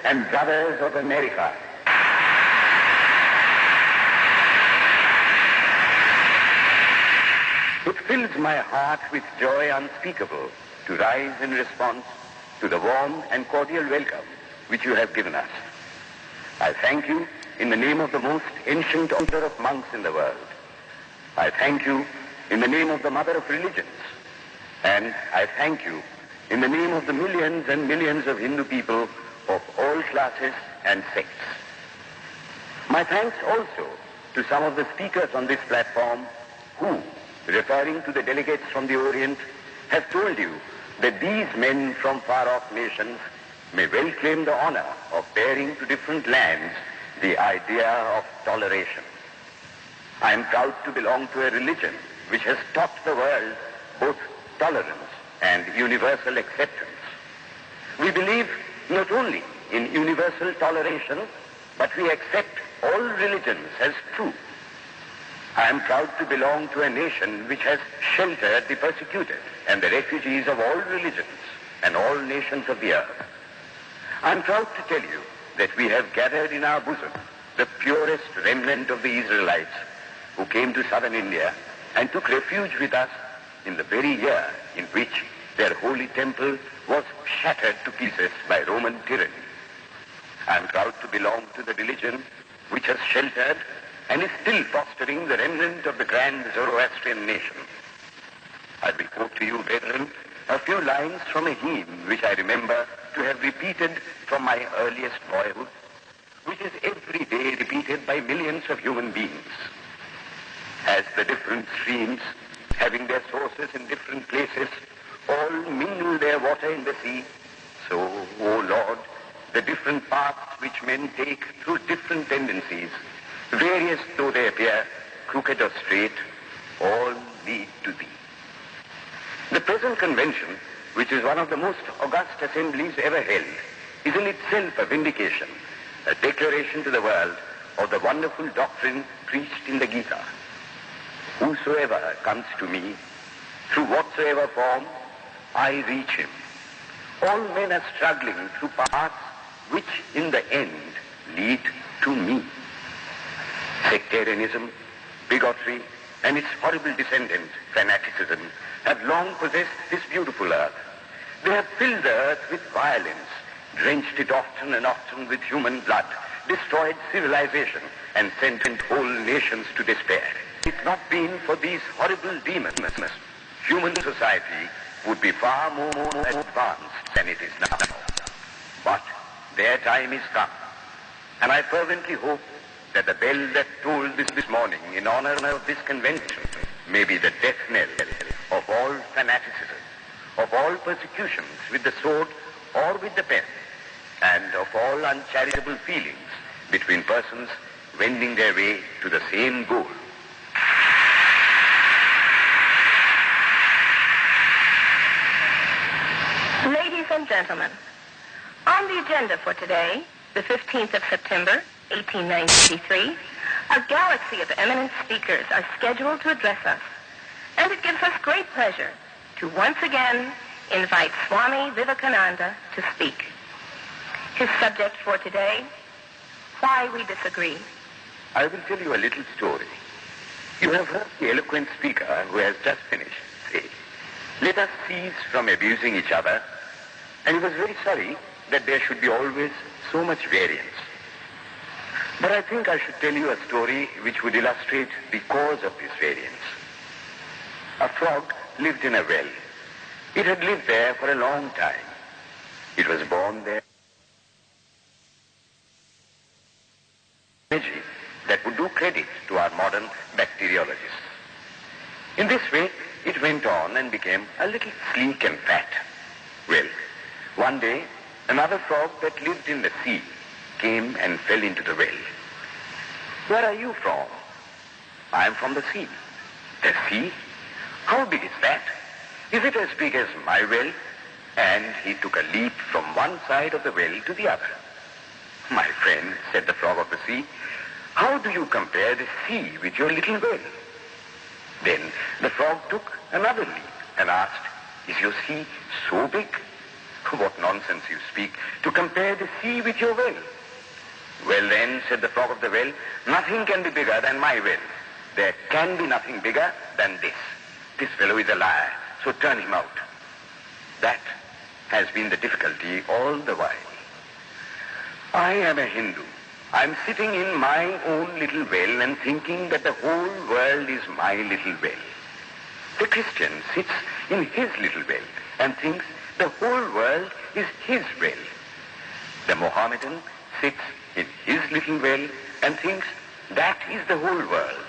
and brothers of America. It fills my heart with joy unspeakable to rise in response to the warm and cordial welcome which you have given us. I thank you in the name of the most ancient order of monks in the world. I thank you in the name of the mother of religions. And I thank you in the name of the millions and millions of Hindu people of all classes and sects. My thanks also to some of the speakers on this platform who, referring to the delegates from the Orient, have told you that these men from far-off nations may well claim the honor of bearing to different lands the idea of toleration. I am proud to belong to a religion which has taught the world both tolerance and universal acceptance. We believe not only in universal toleration, but we accept all religions as true. I am proud to belong to a nation which has sheltered the persecuted and the refugees of all religions and all nations of the earth. I am proud to tell you that we have gathered in our bosom the purest remnant of the Israelites who came to southern India and took refuge with us in the very year in which their holy temple was shattered to pieces by Roman tyranny. I am proud to belong to the religion which has sheltered and is still fostering the remnant of the grand Zoroastrian nation. I will quote to you, brethren, a few lines from a hymn which I remember to have repeated from my earliest boyhood, which is every day repeated by millions of human beings. As the different streams, having their sources in different places, all mingle their water in the sea, so, O Lord, the different paths which men take through different tendencies, various though they appear, crooked or straight, all lead to thee. The present convention, which is one of the most august assemblies ever held, is in itself a vindication, a declaration to the world of the wonderful doctrine preached in the Gita. Whosoever comes to me, through whatsoever form, I reach him. All men are struggling through paths which in the end lead to me. Sectarianism, bigotry, and its horrible descendant, fanaticism, have long possessed this beautiful earth. They have filled the earth with violence, drenched it often and often with human blood, destroyed civilization, and sent whole nations to despair. If it not been for these horrible demons, human society would be far more advanced than it is now. But their time is come, and I fervently hope that the bell that tolled this morning in honor of this convention may be the death knell of all fanaticism, of all persecutions with the sword or with the pen, and of all uncharitable feelings between persons wending their way to the same goal. Ladies and gentlemen, on the agenda for today, the 15th of September, 1893, a galaxy of eminent speakers are scheduled to address us, and it gives us great pleasure to once again invite Swami Vivekananda to speak. His subject for today, Why We Disagree. I will tell you a little story. You have heard the eloquent speaker who has just finished say, "Let us cease from abusing each other," and he was very sorry that there should be always so much variance. But I think I should tell you a story which would illustrate the cause of this variance. A frog lived in a well. It had lived there for a long time. It was born there. Energy that would do credit to our modern bacteriologists. In this way, it went on and became a little sleek and fat. Well, one day, another frog that lived in the sea came and fell into the well. "Where are you from?" "I am from the sea." "The sea? How big is that? Is it as big as my well?" And he took a leap from one side of the well to the other. "My friend," said the frog of the sea, "how do you compare the sea with your little well?" Then the frog took another leap and asked, "Is your sea so big?" What nonsense you speak, to compare the sea with your well. Well then, said the frog of the well, nothing can be bigger than my well. There can be nothing bigger than this. This fellow is a liar, so turn him out. That has been the difficulty all the while. I am a Hindu. I am sitting in my own little well and thinking that the whole world is my little well. The Christian sits in his little well and thinks the whole world is his well. The Mohammedan sits in his little well and thinks that is the whole world.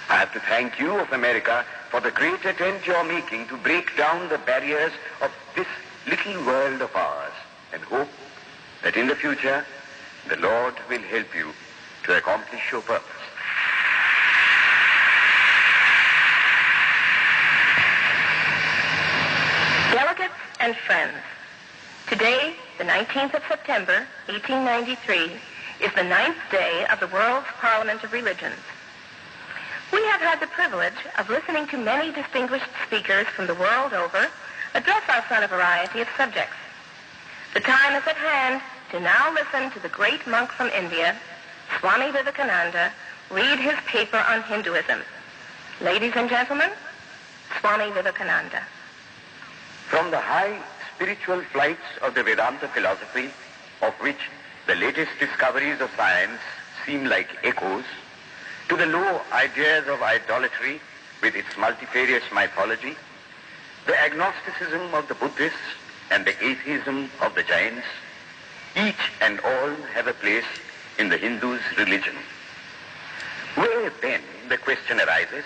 I have to thank you of America for the great attempt you are making to break down the barriers of this little world of ours, and hope that in the future the Lord will help you to accomplish your purpose. Delegates and friends, today, the 19th of September, 1893, is the 9th day of the World's Parliament of Religions. We have had the privilege of listening to many distinguished speakers from the world over address us on a variety of subjects. The time is at hand to now listen to the great monk from India, Swami Vivekananda, read his paper on Hinduism. Ladies and gentlemen, Swami Vivekananda. From the high spiritual flights of the Vedanta philosophy, of which the latest discoveries of science seem like echoes, to the low ideas of idolatry with its multifarious mythology, the agnosticism of the Buddhists and the atheism of the Jains, each and all have a place in the Hindu's religion. Where then, the question arises,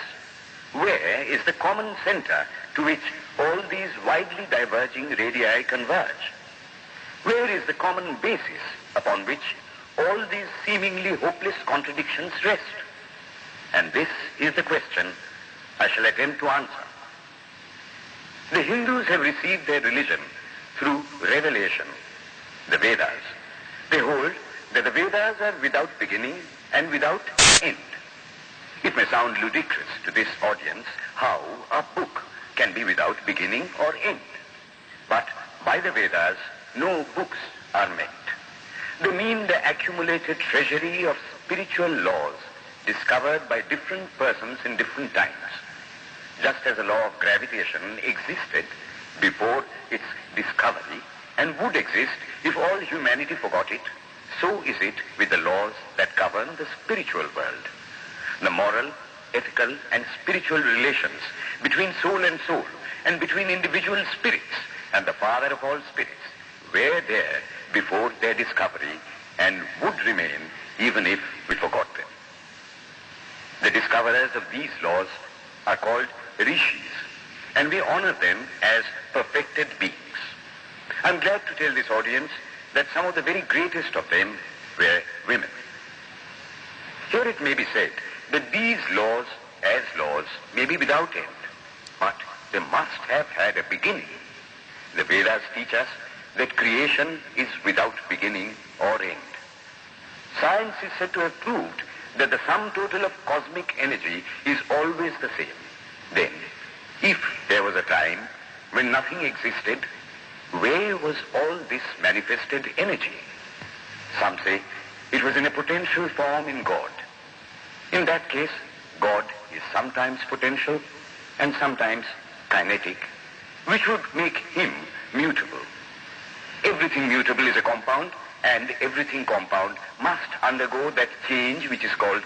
where is the common center to which all these widely diverging radii converge? Where is the common basis upon which all these seemingly hopeless contradictions rest? And this is the question I shall attempt to answer. The Hindus have received their religion through revelation, the Vedas. They hold that the Vedas are without beginning and without end. It may sound ludicrous to this audience how a book can be without beginning or end. But by the Vedas, no books are meant. They mean the accumulated treasury of spiritual laws discovered by different persons in different times. Just as the law of gravitation existed before its discovery and would exist if all humanity forgot it, so is it with the laws that govern the spiritual world. The moral, ethical, and spiritual relations between soul and between individual spirits and the Father of all spirits were there before their discovery and would remain even if we forgot them. The discoverers of these laws are called rishis, and we honor them as perfected beings. I'm glad to tell this audience that some of the very greatest of them were women. Here it may be said that these laws, as laws, may be without end, but they must have had a beginning. The Vedas teach us that creation is without beginning or end. Science is said to have proved that the sum total of cosmic energy is always the same. Then, if there was a time when nothing existed, where was all this manifested energy? Some say it was in a potential form in God. In that case, God is sometimes potential and sometimes kinetic, which would make him mutable. Everything mutable is a compound, and everything compound must undergo that change which is called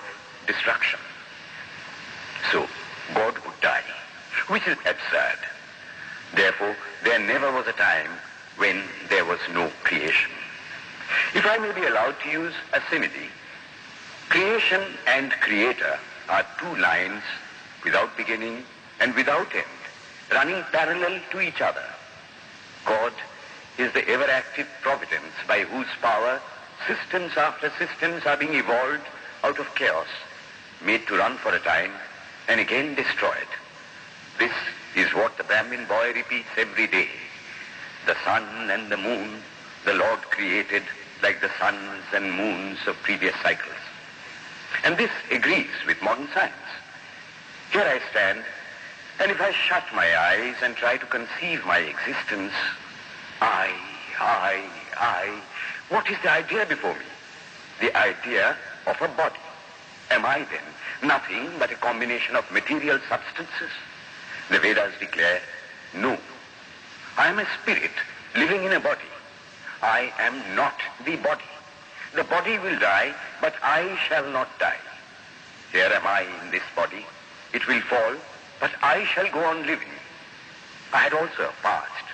destruction. So, God would die, which is absurd. Therefore, there never was a time when there was no creation. If I may be allowed to use a simile, creation and creator are two lines without beginning and without end, running parallel to each other. God is the ever-active providence by whose power systems after systems are being evolved out of chaos, made to run for a time and again destroyed. This is what the Brahmin boy repeats every day. The sun and the moon the Lord created like the suns and moons of previous cycles. And this agrees with modern science. Here I stand, and if I shut my eyes and try to conceive my existence, I. What is the idea before me? The idea of a body. Am I then nothing but a combination of material substances? The Vedas declare, no. I am a spirit living in a body. I am not the body. The body will die, but I shall not die. Here am I in this body. It will fall, but I shall go on living. I had also a past.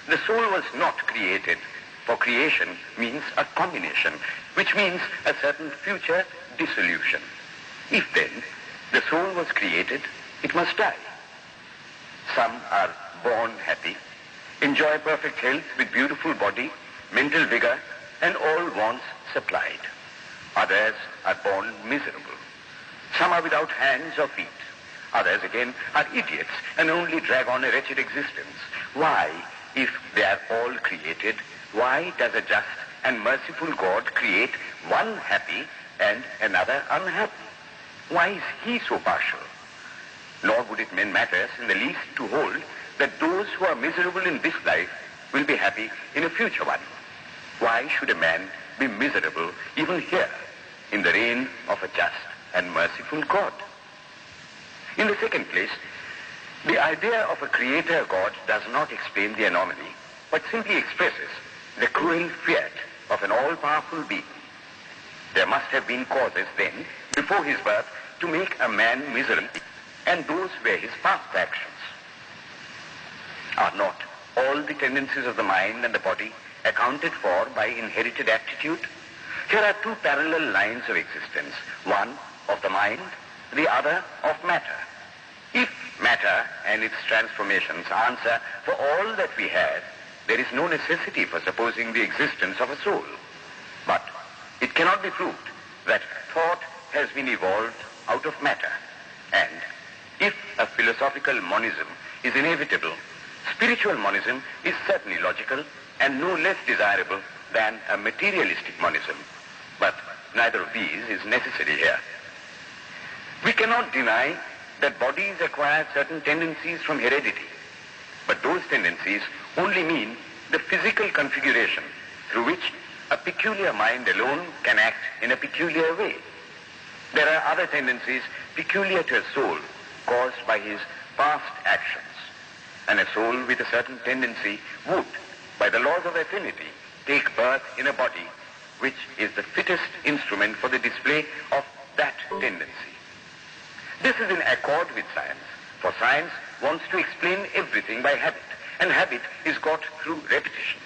The soul was not created, for creation means a combination, which means a certain future dissolution. If then the soul was created, it must die. Some are born happy, enjoy perfect health with beautiful body, mental vigor, and all wants supplied. Others are born miserable. Some are without hands or feet. Others again are idiots and only drag on a wretched existence. Why, if they are all created, why does a just and merciful God create one happy and another unhappy? Why is he so partial? Nor would it matter in the least to hold that those who are miserable in this life will be happy in a future one. Why should a man be miserable even here in the reign of a just and merciful God? In the second place, the idea of a creator God does not explain the anomaly, but simply expresses the cruel fiat of an all-powerful being. There must have been causes then, before his birth, to make a man miserable, and those were his past actions. Are not all the tendencies of the mind and the body accounted for by inherited aptitude? Here are two parallel lines of existence, one of the mind, the other of matter. If matter and its transformations answer for all that we have, there is no necessity for supposing the existence of a soul. But it cannot be proved that thought has been evolved out of matter. And if a philosophical monism is inevitable, spiritual monism is certainly logical and no less desirable than a materialistic monism. But neither of these is necessary here. We cannot deny that bodies acquire certain tendencies from heredity, but those tendencies only mean the physical configuration through which a peculiar mind alone can act in a peculiar way. There are other tendencies peculiar to a soul caused by his past actions, and a soul with a certain tendency would, by the laws of affinity, take birth in a body which is the fittest instrument for the display of that tendency. This is in accord with science, for science wants to explain everything by habit, and habit is got through repetitions.